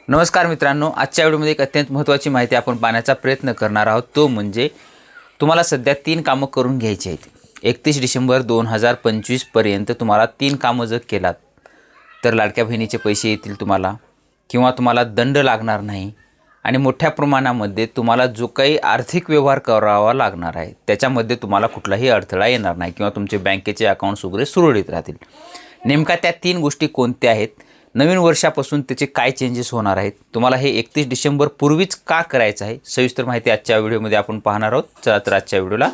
नमस्कार मित्रांनो, आजच्या व्हिडिओमध्ये एक अत्यंत महत्त्वाची माहिती आपण पाहण्याचा प्रयत्न करणार आहोत। तो म्हणजे तुम्हाला सध्या 3 कामं करून घ्यायची आहेत। 31 डिसेंबर 2025 पर्यंत तुम्हाला 3 कामं जर केलात तर लाडक्या बहिणीचे पैसे येतील तुम्हाला, किंवा तुम्हाला दंड लागणार नाही आणि मोठ्या प्रमाणामध्ये तुम्हाला जो काही आर्थिक व्यवहार करावा लागणार आहे त्याच्यामध्ये तुम्हाला कुठलाही अडथळा येणार नाही, किंवा तुमचे बँकेचे अकाउंट्स वगैरे सुरळीत राहतील। नेमका त्या 3 गोष्टी कोणत्या आहेत, नवीन वर्षापासून त्याचे काय चेंजेस होणार आहेत, तुम्हाला हे 31 डिसेंबर पूर्वीच का करायचं आहे, सविस्तर माहिती आजच्या व्हिडिओमध्ये आपण पाहणार आहोत। चला तर आजच्या व्हिडिओला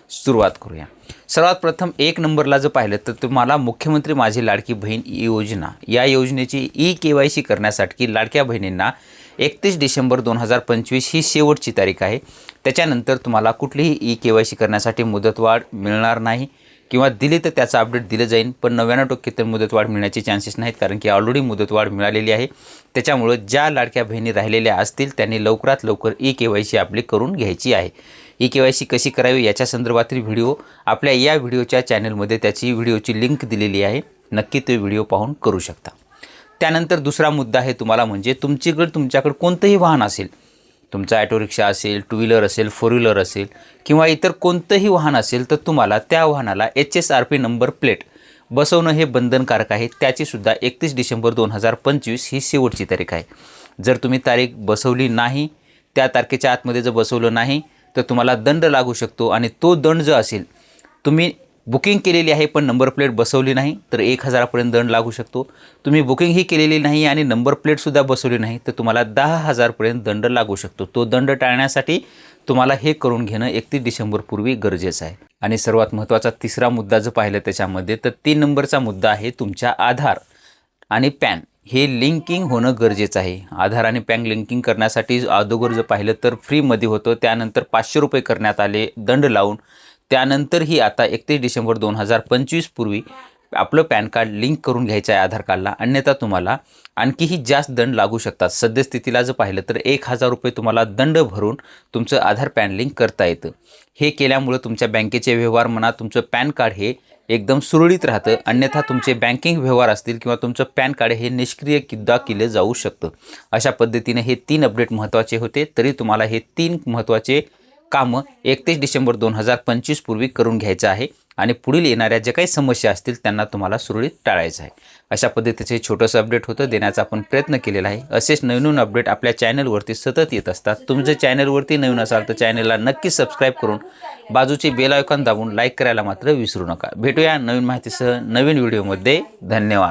सुरुवात करूया। सर्वात प्रथम 1 नंबरला जर पाहिलं तर तुम्हाला मुख्यमंत्री माझी लाडकी बहीण योजना या योजनेची KYC करण्यासाठी लाडक्या बहिणींना 31 डिसेंबर 2025 ही शेवटची तारीख आहे। त्याच्यानंतर तुम्हाला कुठलीही KYC करण्यासाठी मुदतवाढ मिळणार नाही, किंवा दिली तर त्याचा अपडेट दिलं जाईल, पण 99% तर मुदतवाढ मिळण्याचे चान्सेस नाहीत, कारण की ऑलरेडी मुदतवाढ मिळालेली आहे। त्याच्यामुळे ज्या लाडक्या बहिणी राहिलेल्या असतील त्यांनी लवकरात लवकर KYC आपली करून घ्यायची आहे। KYC कशी करावी याच्या संदर्भातील व्हिडिओ आपल्या या व्हिडिओच्या चॅनलमध्ये त्याची व्हिडिओची लिंक दिलेली आहे, नक्की तो व्हिडिओ पाहून करू शकता। त्यानंतर दुसरा मुद्दा आहे तुम्हाला म्हणजे तुमच्याकडे कोणतंही वाहन असेल, तुमचा ऑटो रिक्षा असेल, 2 व्हीलर असेल, 4 व्हीलर असेल, किंवा इतर कोणतंही वाहन असेल तर तुम्हाला त्या वाहनाला HSRP नंबर प्लेट बसवणं हे बंधनकारक आहे। त्याचीसुद्धा 31 डिसेंबर 2025 ही शेवटची तारीख आहे। जर तुम्ही तारीख बसवली नाही, त्या तारखेच्या आतमध्ये जर बसवलं नाही तर तुम्हाला दंड लागू शकतो, आणि तो दंड जो असेल, तुम्ही बुकिंग केलेली आहे पण नंबर प्लेट बसवली नाही तर 1000 पर्यंत दंड लागू शकतो। तुम्ही बुकिंग ही केलेली नाही आणि नंबर प्लेटसुद्धा बसवली नाही तर तुम्हाला 10,000 पर्यंत दंड लागू शकतो। तो दंड टाळण्यासाठी तुम्हाला हे करून घेणं 31 डिसेंबर पूर्वी गरजेचं आहे। आणि सर्वात महत्त्वाचा तिसरा मुद्दा जो पाहिलं त्याच्यामध्ये तर 3 नंबरचा मुद्दा आहे तुमच्या आधार आणि पॅन हे लिंकिंग होणं गरजेचं आहे। आधार आणि पॅन लिंकिंग करण्यासाठी अगोदर जर पाहिलं तर फ्रीमध्ये होतं, त्यानंतर 500 रुपये करण्यात आले दंड लावून, त्यानंतरही आता 31 डिसेंबर 2025 पूर्वी आपलं पॅन कार्ड लिंक करून घ्यायचं आहे आधार कार्डला, अन्यथा तुम्हाला आणखीही जास्त दंड लागू शकतात। सद्यस्थितीला जर पाहिलं तर 1000 रुपये तुम्हाला दंड भरून तुमचं आधार पॅन लिंक करता येतं। हे केल्यामुळं तुमच्या बँकेचे व्यवहार म्हणा, तुमचं पॅन कार्ड हे एकदम सुरळीत राहतं, अन्यथा तुमचे बँकिंग व्यवहार असतील किंवा तुमचं पॅन कार्ड हे निष्क्रियसुद्धा केलं जाऊ शकतं। अशा पद्धतीने हे 3 अपडेट महत्त्वाचे होते, तरी तुम्हाला हे 3 महत्त्वाचे कामं 31 डिसेंबर 2025 पूर्वी करून घ्यायचं आहे, आणि पुढील येणाऱ्या ज्या काही समस्या असतील त्यांना तुम्हाला सुरळीत टाळायचं आहे। अशा पद्धतीचे छोटंसं अपडेट होतं देण्याचा आपण प्रयत्न केलेला आहे। असेच नवीन अपडेट आपल्या चॅनलवरती सतत येत असतात। तुमच्या चॅनलवरती नवीन असाल तर चॅनलला नक्की सबस्क्राईब करून बाजूचे बेल आयकॉन दाबून लाईक करायला मात्र विसरू नका। भेटूया नवीन माहितीसह नवीन व्हिडिओमध्ये। धन्यवाद।